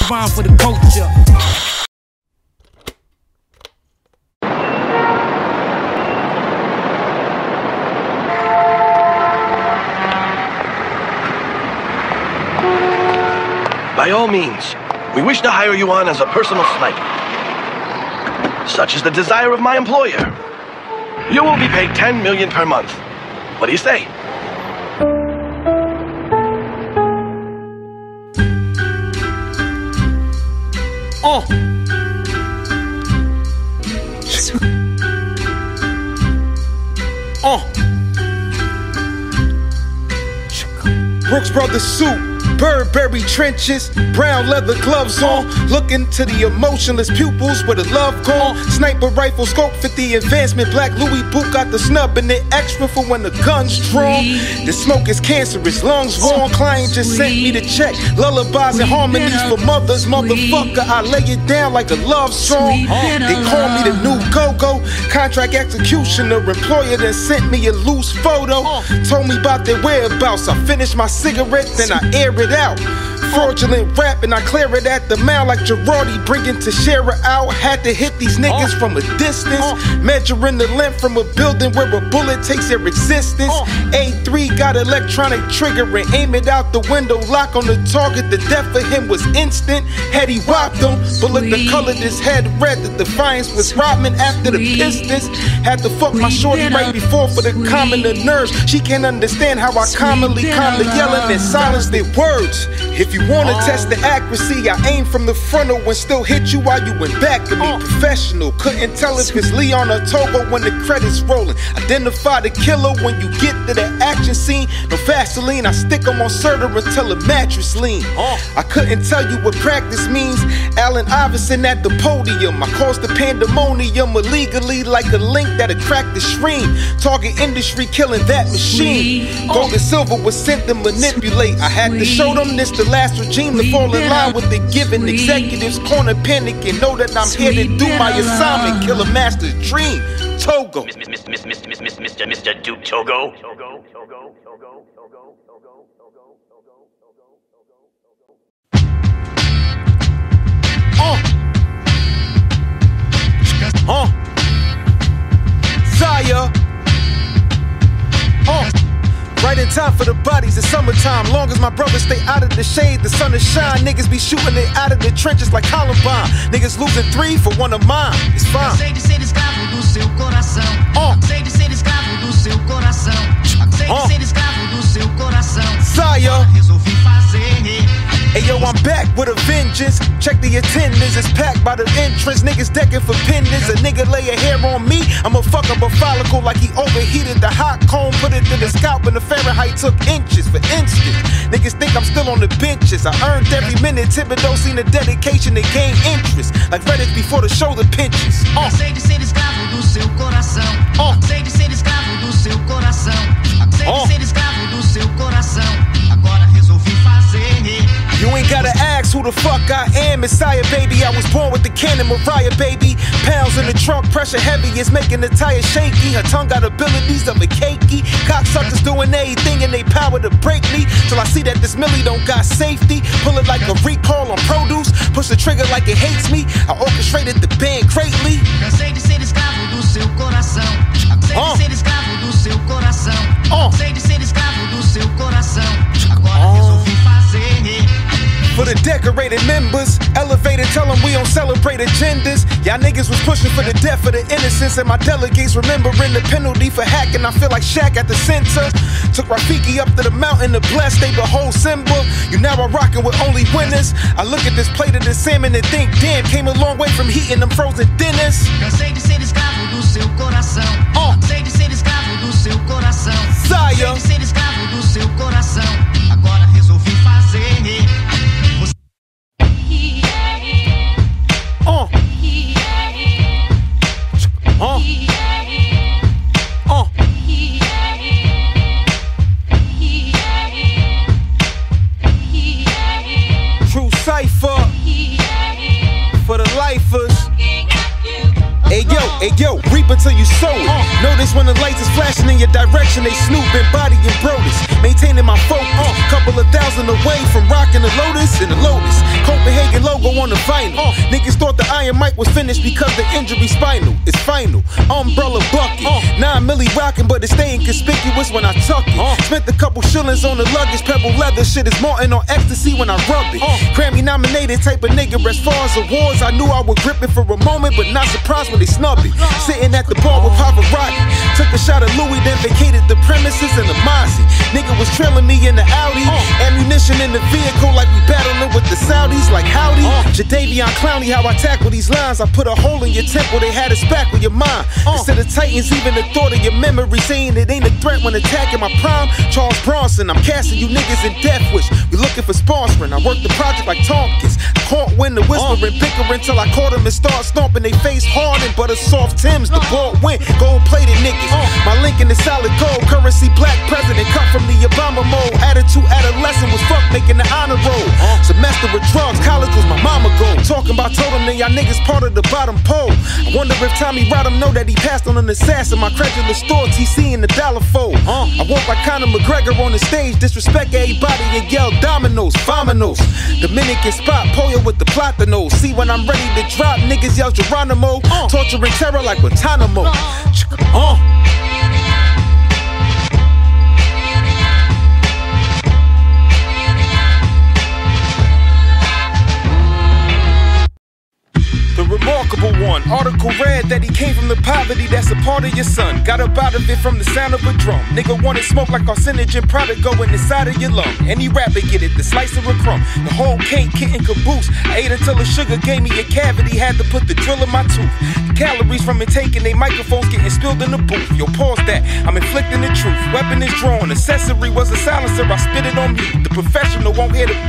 rhyme for the culture. By all means, we wish to hire you on as a personal sniper. Such is the desire of my employer. You will be paid $10 million per month. What do you say? Brooks Brothers suit, Burberry trenches, brown leather gloves on, looking to the emotionless pupils where the love gone. Sniper rifle, scope 50 advancement, black Louis boot got the snub and it extra for when the gun's drawn. The smoke is cancerous, lungs warm, client just sent me the check. Lullabies and harmonies for mothers, motherfucker, I lay it down like a love song. They call me the new go-go, contract executioner, employer that sent me a loose photo. Told me about their whereabouts, I finished my cigarette, then I air it out. Fraudulent rap and I clear it at the mouth like Girardi bringing Teixeira out. Had to hit these niggas from a distance, measuring the length from a building where a bullet takes their existence. A3 got electronic trigger and aim it out the window, lock on the target. The death for him was instant. Had he whopped him, bullet that colored his head red. The defiance was Rodman after the Pistons. Had to fuck my shorty right before for the commoner nerves. She can't understand how I commonly calm the yelling and silence their words. If you wanna test the accuracy, I aim from the frontal and still hit you while you in back of me. Professional, couldn't tell if it's Leon or Togo when the credits rolling. Identify the killer when you get to the action scene. No Vaseline, I stick them on Serta until the mattress lean. I couldn't tell you what practice means. Allen Iverson at the podium. I caused the pandemonium illegally like a link that'll crack the stream. Target industry killing that machine. Gold and silver was sent to manipulate. I had to show them this the last regime to fall in line with the given. Executives corner panic and know that I'm here to do my assignment. Kill a master's dream. Togo. Mr. Duke Togo. Josiah. Right in time for the bodies, it's summertime. Long as my brothers stay out of the shade, the sun is shine. Niggas be shooting it out of the trenches like Columbine. Niggas losing 3 for 1 of mine. It's fine. Sei de ser escravo do seu coração. Sei de ser escravo do seu coração. Sei de ser escravo do seu coração. Josiah. Resolvi fazer. Hey yo, I'm back with a vengeance. Check the attendance, it's packed by the entrance. Niggas decking for pendants. A nigga lay a hair on me, I'ma fuck up a follicle like he overheated the hot comb. Put it to the scalp and the Fahrenheit took inches. For instance, niggas think I'm still on the benches. I earned every minute. Thibodeau seen the dedication to gain interest. Like Reddit before the shoulder pinches. Sei de ser escravo do seu coração. Sei de ser escravo do seu coração. Sei de ser escravo do seu coração. Agora resolvi fazer. You ain't gotta ask who the fuck I am, Messiah, baby. I was born with the cannon, Mariah, baby. Pounds in the trunk, pressure heavy, it's making the tire shaky. Her tongue got abilities of a cakey. Cocksuckers doing everything in they power to break me. Till I see that this Millie don't got safety. Pull it like a recall on produce. Push the trigger like it hates me. I orchestrated the band greatly. Cansei de ser escravo do seu coração. Sei de ser escravo do seu coração. Sei de ser escravo do seu coração. Agora resolvi fazer. For the decorated members, elevated, tell them we don't celebrate agendas. Y'all niggas was pushing for the death of the innocents, and my delegates remembering the penalty for hacking. I feel like Shaq at the center. Took Rafiki up to the mountain to bless, they behold Simba. You now are rocking with only winners. I look at this plate of the salmon and think, damn, came a long way from heating them frozen dinners. Cansei de ser escravo do seu coração. Sei de ser escravo do seu coração. Sei de ser escravo do seu coração. Agora resolvi fazer. True Cipher for the lifers. Hey yo, reap until you sow it. Notice when the lights is flashing in your direction, they snooping, body and Brodus. Maintaining my focus, couple of thousand away from rocking the Lotus in the Lotus. Copenhagen logo on the vinyl. Niggas thought the Iron Mike was finished because the injury spinal. It's final. Umbrella bucket. 9 milli rockin', but it's staying conspicuous when I tuck it. Spent a couple shillings on the luggage. Pebble leather shit is Martin on ecstasy when I rub it. Grammy nominated type of nigga. As far as awards, I knew I would grip it for a moment, but not surprised when they snub it. Sitting at the bar with Pavarotti. Took a shot of Louis, then vacated the premises in the Mozzie. Nigga was trailing me in the Audi. Ammunition in the vehicle like we battling with the Saudis. Like howdy. Jadavion Clowney, how I tackle these lines. I put a hole in your temple, they had it back with your mind. Instead of Titans, even the thought of your memory saying it ain't a threat when attacking my prime. Charles Bronson, I'm casting you niggas in Death Wish. We looking for sponsoring. I work the project like Tompkins. I caught when the whispering, bickering till I caught them and start stomping. They face hardened, but a soft Timbs. The ball went, gold plated niggas. My link in the solid gold. Currency black president, cut from the Obama mold. Attitude adolescent was fuck making the honor roll. Semester of drugs, college was my mama goal. Talking about told him that y'all niggas part of the bottom pole. I wonder if Tommy Rodham know that he passed on an assassin. My credulous store, TC in the dollar fold. I walk like Conor McGregor on the stage, disrespect everybody and yell dominoes, vominos. Dominican spot, Pollo with the platanos. See when I'm ready to drop, niggas yell Geronimo. Torturing terror like Guantanamo. The remarkable one, article read that he came from the poverty that's a part of your son. Got up out of it from the sound of a drum. Nigga wanted smoke like carcinogen product going inside of your lung. Any rapper get it, the slice of a crumb. The whole cake, kit and caboose. I ate until the sugar gave me a cavity, had to put the drill in my tooth. The calories from it taking, they microphones getting spilled in the booth. Yo, pause that, I'm inflicting the truth. Weapon is drawn, accessory was a silencer, I spit it on mute. The professional won't hear the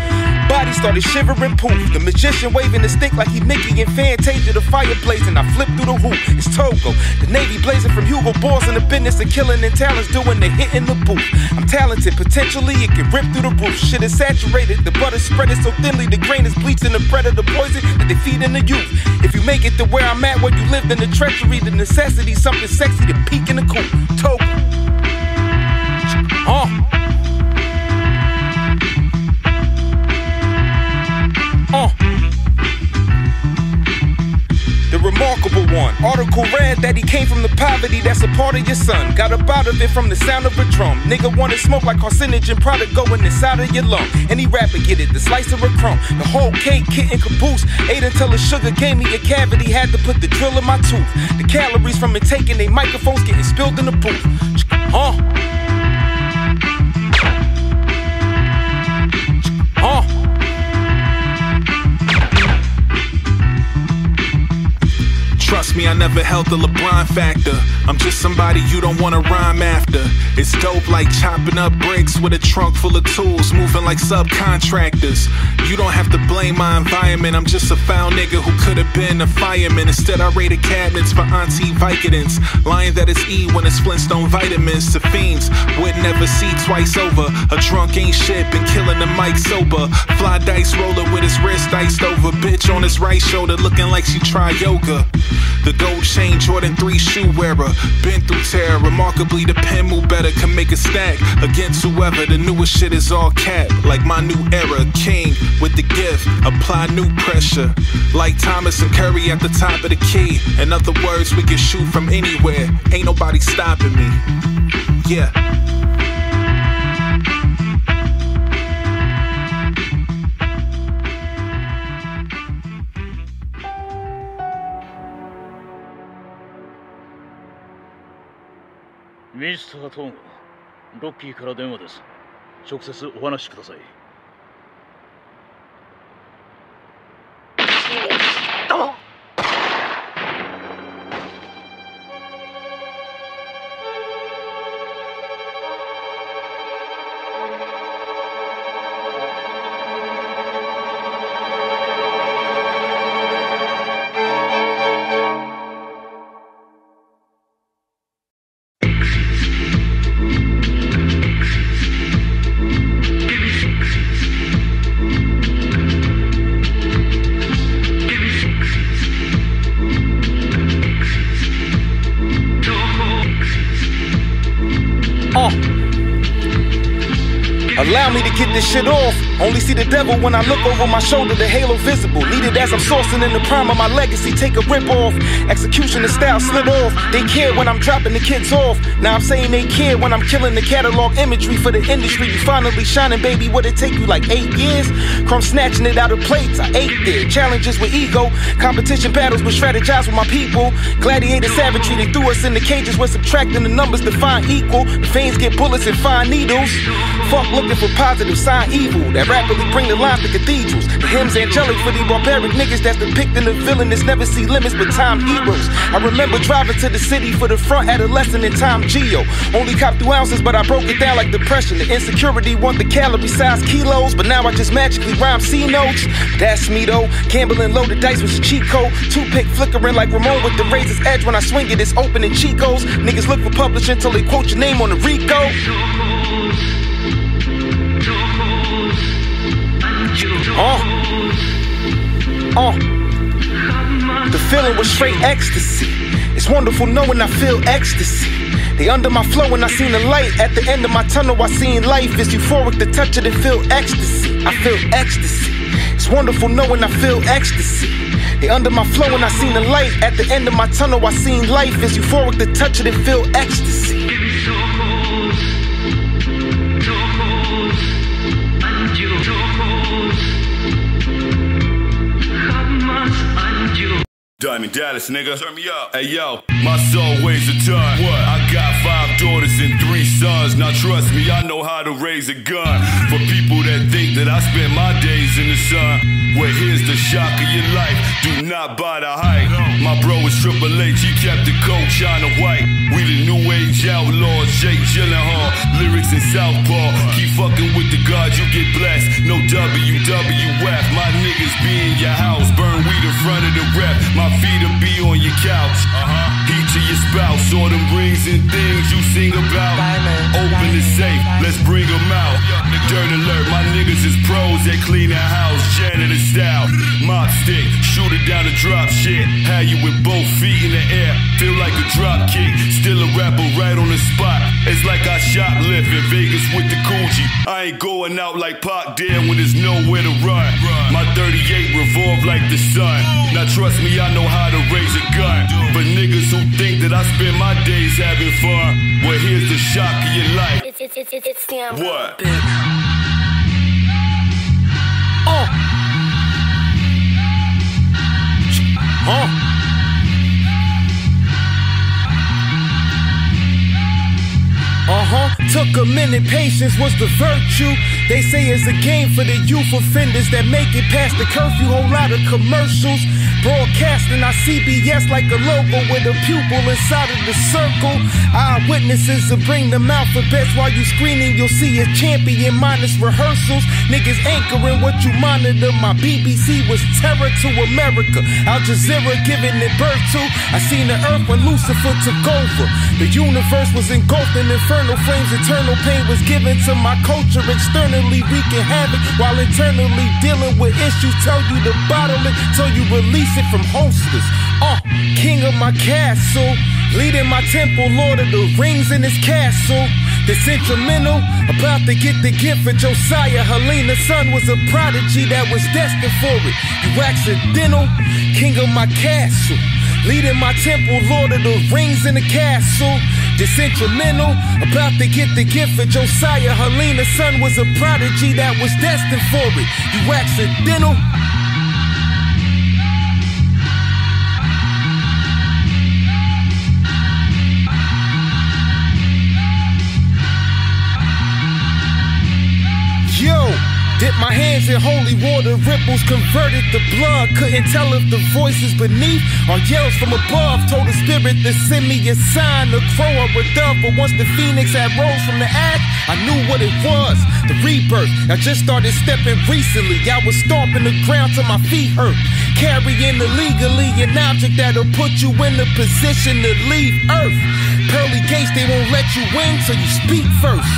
body started shivering poof. The magician waving the stick like he Mickey and Fantasia. The fire blazing, I flip through the hoop. It's Togo. The Navy blazing from Hugo Boss in the business of killing and talents doing the hit in the booth. I'm talented, potentially it can rip through the roof. Shit is saturated, the butter spread it so thinly. The grain is bleaching the predator poison that they feed in the youth. If you make it to where I'm at, where you lived in the treachery, the necessity, something sexy to peek in the coop. Togo. The remarkable one, article read that he came from the poverty that's a part of your son. Got up out of it from the sound of a drum. Nigga wanted smoke like carcinogen product going inside of your lung. Any rapper get it, the slice of a crumb. The whole cake, kit and caboose. Ate until the sugar gave me a cavity, had to put the drill in my tooth. The calories from it taking, they microphones getting spilled in the booth. Trust me, I never held the LeBron factor. I'm just somebody you don't wanna rhyme after. It's dope like chopping up bricks with a trunk full of tools, moving like subcontractors. You don't have to blame my environment. I'm just a foul nigga who could have been a fireman. Instead, I raided cabinets for Auntie Vicodins. Lying that it's E when it's Flintstone vitamins. To fiends would never see twice over. A drunk ain't shit, been killing the mic sober. Fly dice roller with his wrist iced over. Bitch on his right shoulder looking like she tried yoga. The gold chain Jordan 3 shoe wearer. Been through terror, remarkably the pen move better. Can make a stack against whoever. The newest shit is all cap, like my new era. King with the gift, apply new pressure. Like Thomas and Curry at the top of the key. In other words, we can shoot from anywhere. Ain't nobody stopping me. Yeah.ミスタートーゴ、ロッキーから電話です。直接お話しください。どうも。Allow me to get this shit off. Only see the devil when I look over my shoulder, the halo visible. Needed as I'm sourcing in the prime of my legacy, take a rip off. Execution and style slid off. They care when I'm dropping the kids off. Now I'm saying they care when I'm killing the catalog imagery for the industry. You finally shining, baby, what it take you like 8 years? Crumb snatching it out of plates, I ate there. Challenges with ego, competition battles, but strategize with my people. Gladiator savagery, they threw us in the cages. We're subtracting the numbers to find equal. The fiends get bullets and find needles. Fuck looking for positive, sign evil. That rapidly bring the lines to cathedrals. The hymns angelic for the barbaric niggas that's depicting the villainous. Never see limits but time heroes. I remember driving to the city for the front adolescent in time geo. Only cop 2 ounces, but I broke it down like depression. The insecurity want the calorie size kilos, but now I just magically rhyme C notes. That's me though. Gambling loaded dice with cheat code. Toothpick flickering like Ramon with the razor's edge. When I swing it, it's open in Chicos. Niggas look for publishing until they quote your name on the Rico. The feeling was straight ecstasy. It's wonderful knowing I feel ecstasy. They under my flow and I seen the light. At the end of my tunnel I seen life. It's euphoric, the touch of it feel ecstasy. I feel ecstasy. It's wonderful knowing I feel ecstasy. They under my flow and I seen the light. At the end of my tunnel I seen life. It's euphoric, the touch of it feel ecstasy. Diamond Dallas, nigga. Turn me up. Hey, yo, my soul weighs a ton. What? I got 5 daughters and 3 sons. Now trust me, I know how to raise a gun. For people that think that I spend my days in the sun. Well, here's the shock of your life. Do not buy the hype. My bro is Triple H, he kept the coat China white. We the new age outlaws, Jake Gyllenhaal. Lyrics in Southpaw. Keep fucking with the gods, you get blessed. No WWF. My niggas be in your house. Burn weed in front of the rep. My feet'll be on your couch. Heat to your spouse. All them rings and things you sing about. Open the safe, let's bring them out. Dirt alert, my niggas is pros that clean the house. Janitor style, mop stick, shoot it down the drop shit. Have you with both feet in the air, feel like a drop kick. Still a rapper right on the spot. It's like I shoplift in Vegas with the Coochie. I ain't going out like Pac did when there's nowhere to run. My 38 revolve like the sun. Now trust me, I know how to raise a gun. For niggas who think that I spend my days having fun, well here's the shock of your life. It's damn what? Took a minute, patience was the virtue. They say it's a game for the youth offenders that make it past the curfew. Whole lot of commercials broadcasting our CBS like a logo with a pupil inside of the circle. Eyewitnesses to bring them alphabets while you screening. You'll see a champion minus rehearsals. Niggas anchoring what you monitor. My BBC was terror to America. Al Jazeera giving it birth to. I seen the earth when Lucifer took over. The universe was engulfed in infernal flames. Eternal pain was given to my culture. Externally wreaking havoc while internally dealing with issues. Tell you to bottle it till you release it from holsters. King of my castle, leading my temple, Lord of the Rings in his castle. This instrumental about to get the gift for Josiah. Helena's son was a prodigy that was destined for it. You accidental, king of my castle, leading my temple, Lord of the Rings in the castle. This instrumental about to get the gift for Josiah. Helena's son was a prodigy that was destined for it. You accidental. Yo, dip my hands in holy water, ripples converted to blood. Couldn't tell if the voices beneath or yells from above. Told the spirit to send me a sign, a crow or a dove. But once the phoenix had rose from the ash, I knew what it was, the rebirth. I just started stepping recently. I was stomping the ground till my feet hurt. Carrying illegally an object that'll put you in a position to leave Earth. Pearly gates, they won't let you in till you speak first.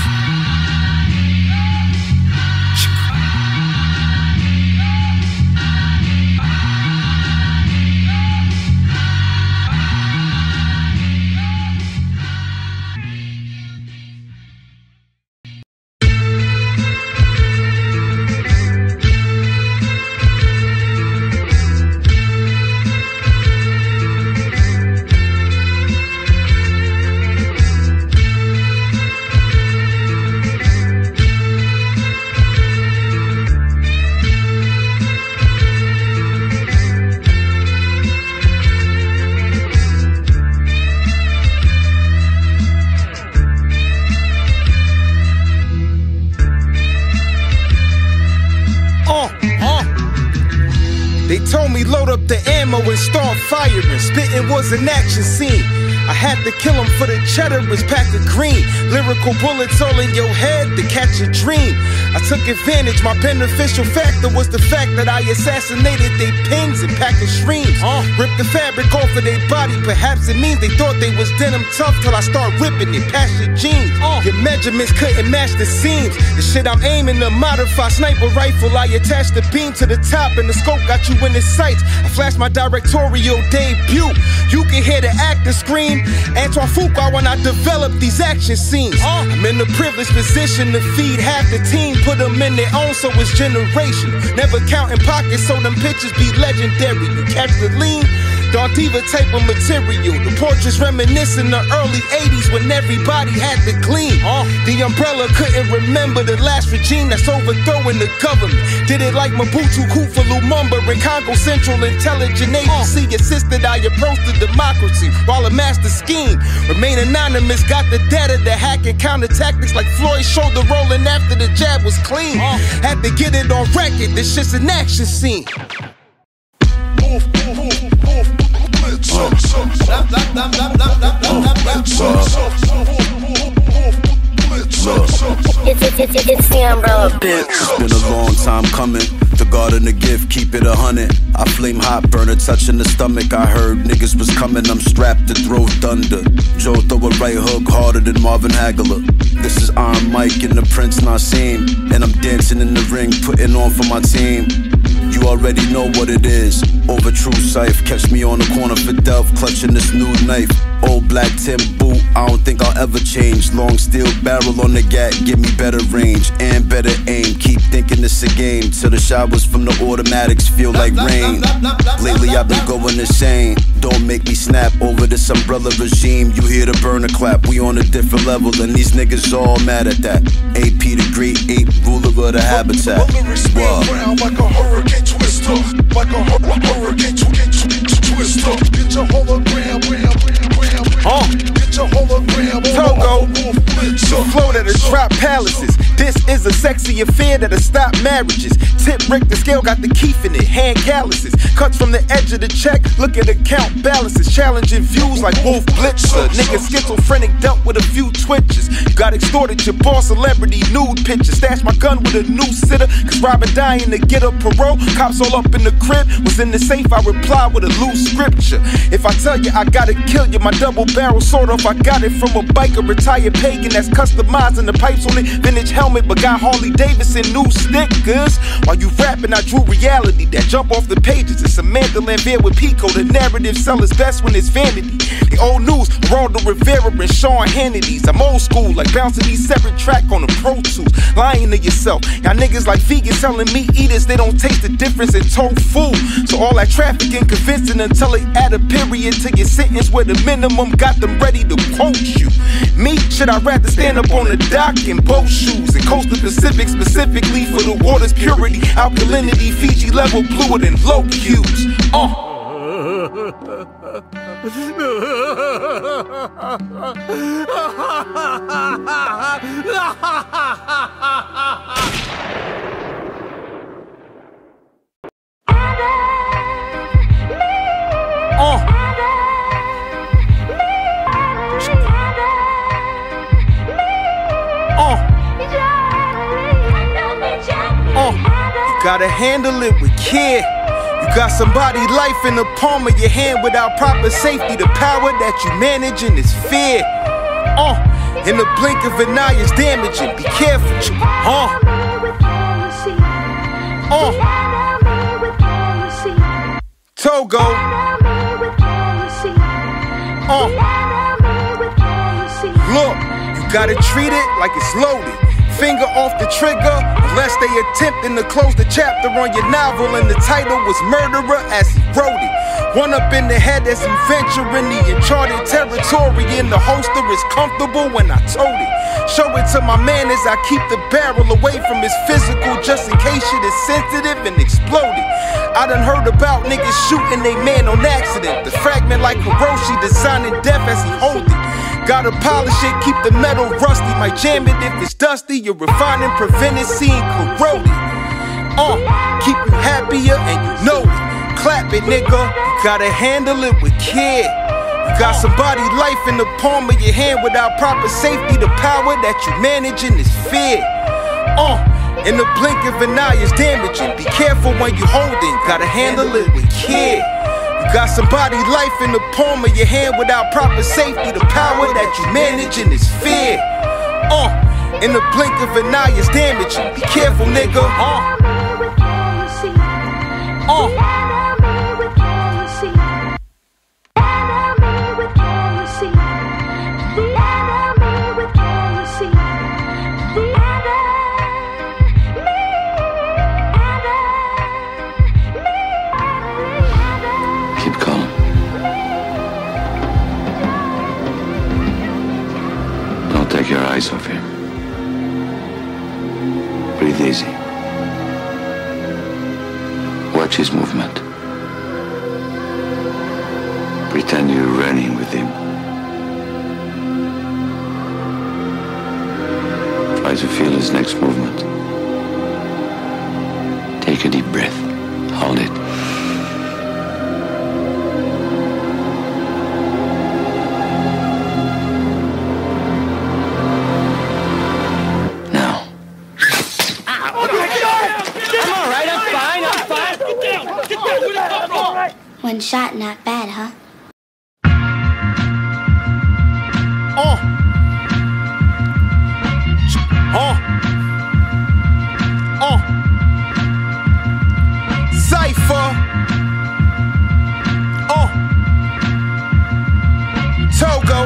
They told me load up the ammo and start firing. Spitting was an action scene. I had to kill him for the cheddar, his pack of green. Lyrical bullets all in your head to catch a dream. I took advantage, my beneficial factor was the fact that I assassinated they pins and pack of streams. Ripped the fabric off of their body, perhaps it means they thought they was denim tough till I start ripping it past your jeans. Your measurements couldn't match the seams. The shit I'm aiming to modify, sniper rifle, I attached the beam to the top and the scope got you in the sights. I flashed my directorial debut. You can hear the actor scream. Antoine Fuqua when I develop these action scenes. I'm in a privileged position to feed half the team, put them in their own so it's generational. Never counting pockets so them pictures be legendary. You catch the lean? Don Diva type of material. The portraits reminiscent the early 80s when everybody had to clean. The umbrella couldn't remember the last regime that's overthrowing the government. Did it like Mobutu, Kufa, Lumumba, and Congo Central Intelligence Agency insisted I approach the democracy while a master scheme. Remain anonymous, got the data to hack and counter tactics like Floyd's shoulder rolling after the jab was clean. Had to get it on record, this shit's an action scene. It's the umbrella bitch. It's been a long time coming. The garden a gift, keep it 100. I flame hot, burn a touch in the stomach. I heard niggas was coming, I'm strapped to throw thunder. Joe throw a right hook harder than Marvin Hagler. This is Iron Mike and the Prince Nassim, and I'm dancing in the ring, putting on for my team. You already know what it is. Over true Cipher, catch me on the corner for Delph, clutching this new knife. Old black Tim boot, I don't think I'll ever change. Long steel barrel on the gat, give me better range and better aim. Keep thinking it's a game till the showers from the automatics feel like rain. Lately I've been going insane. Don't make me snap over this umbrella regime. You hear the burner clap, we on a different level, and these niggas all mad at that. AP the great ape, ruler of the habitat. Like a hurricane twister, like a hurricane twister. Get your hologram, get your hologram. TOGO, the flow that'll drop palaces. This is a sexy affair that'll stop marriages. Tip Rick the scale got the keef in it, hand calluses. Cuts from the edge of the check, look at account balances. Challenging views like Wolf Blitzer. Nigga schizophrenic dealt with a few twitches. You got extorted, your boss celebrity nude picture. Stash my gun with a new sitter, cause Robert dying to get a parole. Cops all up in the crib, was in the safe, I reply with a loose scripture. If I tell you I gotta kill you, my double barrel sort of, I got it from a biker, retired pagan that's customizing the pipes on it. Vintage helmet, but got Harley Davidson new stickers. While you rapping, I drew reality that jump off the pages. It's a Mandolin beer with Pico. The narrative sell its best when it's vanity. The old news, Geraldo Rivera and Sean Hannity's. I'm old school, like bouncing these separate track on the Pro Tools. Lying to yourself. Y'all niggas like vegans telling meat eaters they don't taste the difference in tofu. So all that trafficking convincing until they add a period to your sentence where the minimum got them ready to quote you. Me, should I rather stand up on the dock in boat shoes and coast the Pacific specifically for the water's purity, alkalinity, Fiji level bluer than low cubes. You gotta handle it with care. You got somebody's life in the palm of your hand without proper safety. The power that you managing is fear. In the blink of an eye is damaging. Be careful. TOGO. Look, you gotta treat it like it's loaded. Finger off the trigger, unless they attempting to close the chapter on your novel, and the title was Murderer as he wrote it. One up in the head as he venturing the uncharted territory, and the holster is comfortable when I told it. Show it to my man as I keep the barrel away from his physical, just in case shit is sensitive and exploded. I done heard about niggas shooting they man on accident. The fragment like Hiroshi designing death as he hold it. Gotta polish it, keep the metal rusty. Might jam it if it's dusty. You're refining, preventing, seeing corroded. Keep you happier and you know it. clap it, nigga. You gotta handle it with care. You got somebody's life in the palm of your hand without proper safety. The power that you managing is fear. In the blink of an eye is damaging. Be careful when you holding, gotta handle it with care. You got somebody's life in the palm of your hand without proper safety. The power that you managing is fear. In the blink of an eye is damaging. Be careful, nigga. Keep calm. Don't take your eyes off him. Breathe easy. Watch his movement. Pretend you're running with him. Try to feel his next movement. Take a deep breath. Hold it. One shot, not bad, huh? Cipher. TOGO.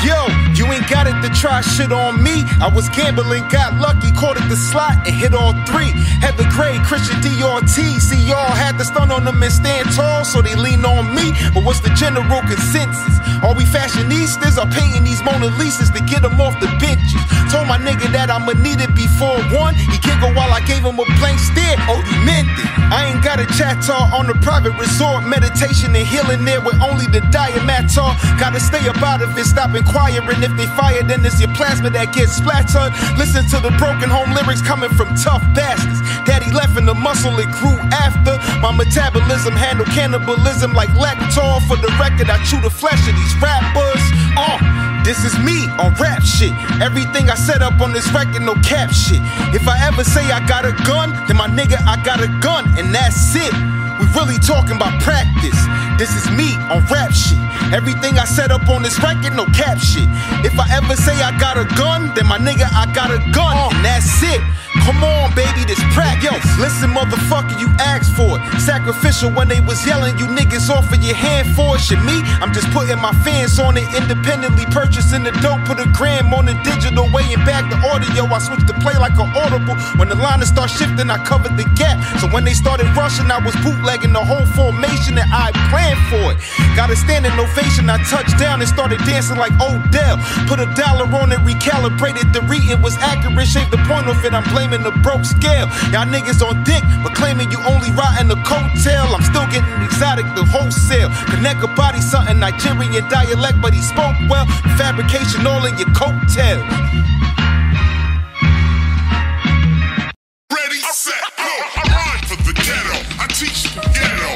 Yo, you ain't got it to try shit on me. I was gambling, got lucky, caught at the slot and hit all three. Had the grade, Christian DRT. See, y'all had to stun on them and stand tall, so they lean on me. But what's the general consensus? Are we fashionistas or painting these Mona Lisas to get them off the benches? Told my nigga that I'ma need it before one. He giggled while I gave him a blank stare. Oh, you meant it. I ain't got a chat talk on the private resort. Meditation and healing there with only the diamat talk. Gotta stay up out of it, stop inquiring. If they fire, then it's your plasma that gets splattered. Listen to the broken home lyrics coming from tough bastards. Daddy left in the muscle it grew after. My metabolism handle cannibalism like Lactor. For the record, I chew the flesh of these rappers. This is me on rap shit. Everything I set up on this record, no cap shit. If I ever say I got a gun, then my nigga, I got a gun, and that's it. We really talking about practice. This is me on rap shit. Everything I set up on this record, no cap shit. If I ever say I got a gun, then my nigga, I got a gun, and that's it. Come on, baby, this practice. Yo, listen, motherfucker, you asked for it. Sacrificial when they was yelling, you niggas offer your hand for it. Shit, me, I'm just putting my fans on it. Independently purchasing the dope, put a gram on the digital, weighing back the audio. I switched to play like an audible. When the liners start shifting, I covered the gap. So when they started rushing, I was bootlegging the whole formation and I planned for it. Got a standing ovation, I touched down and started dancing like Odell. Put $1 on it, recalibrated the reading was accurate. Shaved the point off it, I'm blaming the broke scale. Y'all niggas on dick, but claiming you only riding the coattail. I'm still getting exotic, the wholesale. Connect a body, something Nigerian dialect, but he spoke well. Fabrication all in your coattails. Ready, set, go. I rhyme for the ghetto. I teach the ghetto.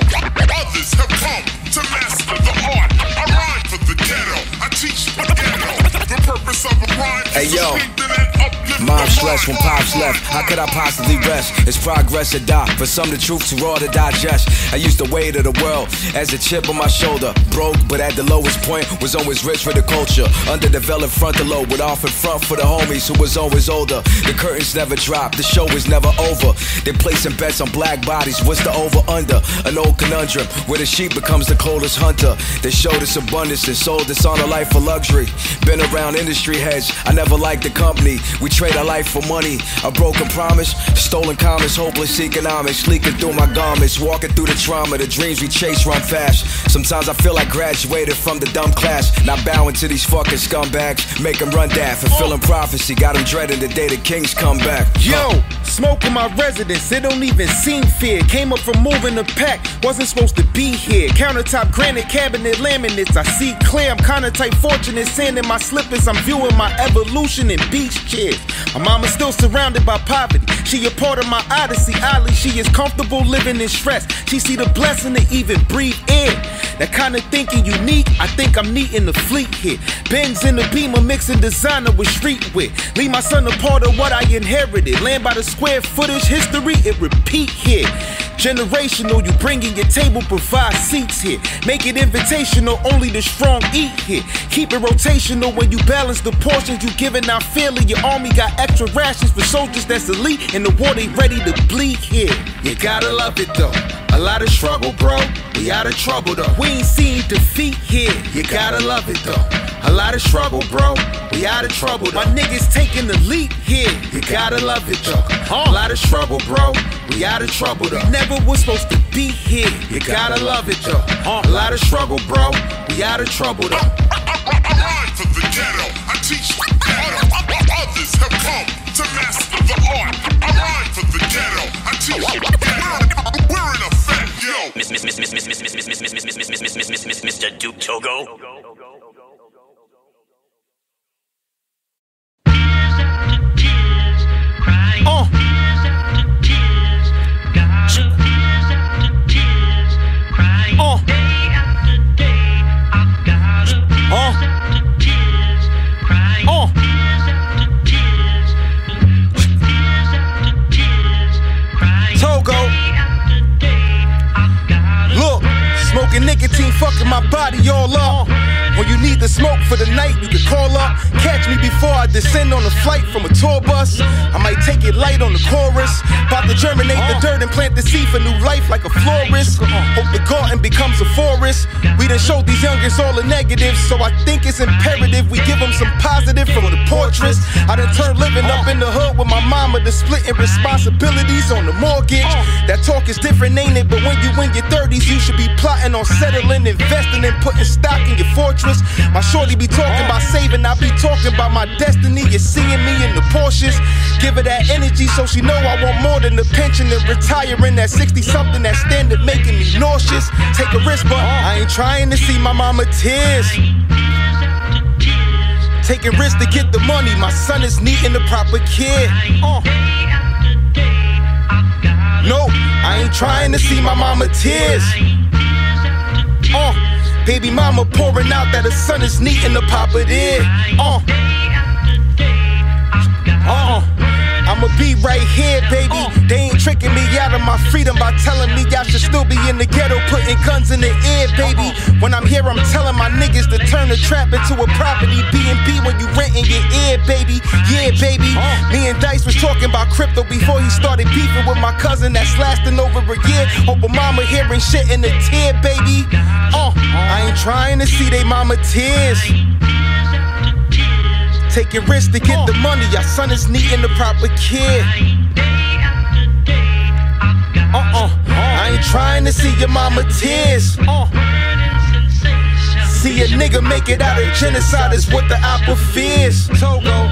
Others have come to master the art. I rhyme for the ghetto. I teach the ghetto. The purpose of a rhyme is to strengthen and uplift Mom's the flesh when pops left. How could I possibly rest? It's progress or die. For some, the truth too raw to digest. I used the weight of the world as a chip on my shoulder. Broke, but at the lowest point, was always rich for the culture. Underdeveloped frontal lobe, with off in front for the homies who was always older. The curtains never dropped, the show was never over. They placing bets on black bodies. What's the over-under? An old conundrum where the sheep becomes the coldest hunter. They showed us abundance and sold us on a life for luxury. Been around industry heads, I never liked the company. We trade our life for money, a broken promise. Stolen commerce, hopeless economics. Leaking through my garments, walking through the trauma. The dreams we chase run fast. Sometimes I feel I graduated from the dumb class. Not bowing to these fucking scumbags. Make them run daft, fulfilling prophecy. Got them dreading the day the kings come back. Yo, smoke in my residence, it don't even seem fair. Came up from moving the pack, wasn't supposed to be here. Countertop, granite, cabinet, laminates. I see clear, I'm kinda tight fortunate. Sand in my slippers, I'm viewing my evolution in beach chairs. My mama mama still surrounded by poverty. She a part of my odyssey. Oddly, she is comfortable living in stress. She see the blessing to even breathe in. That kind of thinking unique. I think I'm neat in the fleet here. Benz in the Beamer mixing designer with streetwear. Leave my son a part of what I inherited. Land by the square footage, history, it repeat here. Generational, you bring in your table, provide seats here. Make it invitational, only the strong eat here. Keep it rotational when you balance the portions you giving out fairly. Your army got extra rations for soldiers that's elite. In the war they ready to bleed here. You gotta love it though. A lot of struggle, bro. We out of trouble though. We ain't seen defeat here. You gotta love it though. A lot of struggle, bro. We out of trouble though. My niggas taking the lead here. You gotta love it though. A lot of struggle, bro. We out of trouble though. Never was supposed to be here. You gotta love it though. A lot of struggle, bro. We out of trouble though. I rhyme for the ghetto. I teach the ghetto. Others have come to master the art. I rhyme for the ghetto. I teach the ghetto. We're in effect, yo. Mr. Duke Togo. Togo. Look, smoking nicotine fucking my body all up. When you need the smoke for the night, you can call up. Catch me before I descend on a flight from a tour bus. I might take it light on the chorus. About to germinate the dirt and plant the seed for new life like a florist. Hope the garden becomes a forest. We done showed these youngins all the negatives, so I think it's imperative we give them some positive from the portraits. I done turned living up in the hood with my mama to splitting responsibilities on the mortgage. That talk is different, ain't it? But when you in your 30s, you should be plotting on settling, investing, and putting stock in your fortress. My shorty be talking about saving, I be talking about my destiny. You're seeing me in the Porsches. Give her that energy so she know I want more than the pension and retiring at 60-something. That standard making me nauseous. Take a risk, but I ain't trying to see my mama tears. Taking risks to get the money. My son is needing the proper care. No, I ain't trying to see my mama tears. Baby mama pouring out that her son is needing the papa there. I'ma be right here, baby. They ain't tricking me out of my freedom by telling me I should still be in the ghetto, putting guns in the air, baby. When I'm here, I'm telling my niggas to turn the trap into a property. B&B when you renting your ear, baby. Yeah, baby. Me and Dice was talking about crypto before he started beefing with my cousin that's lasting over a year. Hope a mama hearing shit in the tear, baby. I ain't trying to see they mama tears. Taking risks to get the money, our son is needing the proper care. I ain't trying to see your mama tears. See a nigga make it out of genocide is what the apple fears. Togo.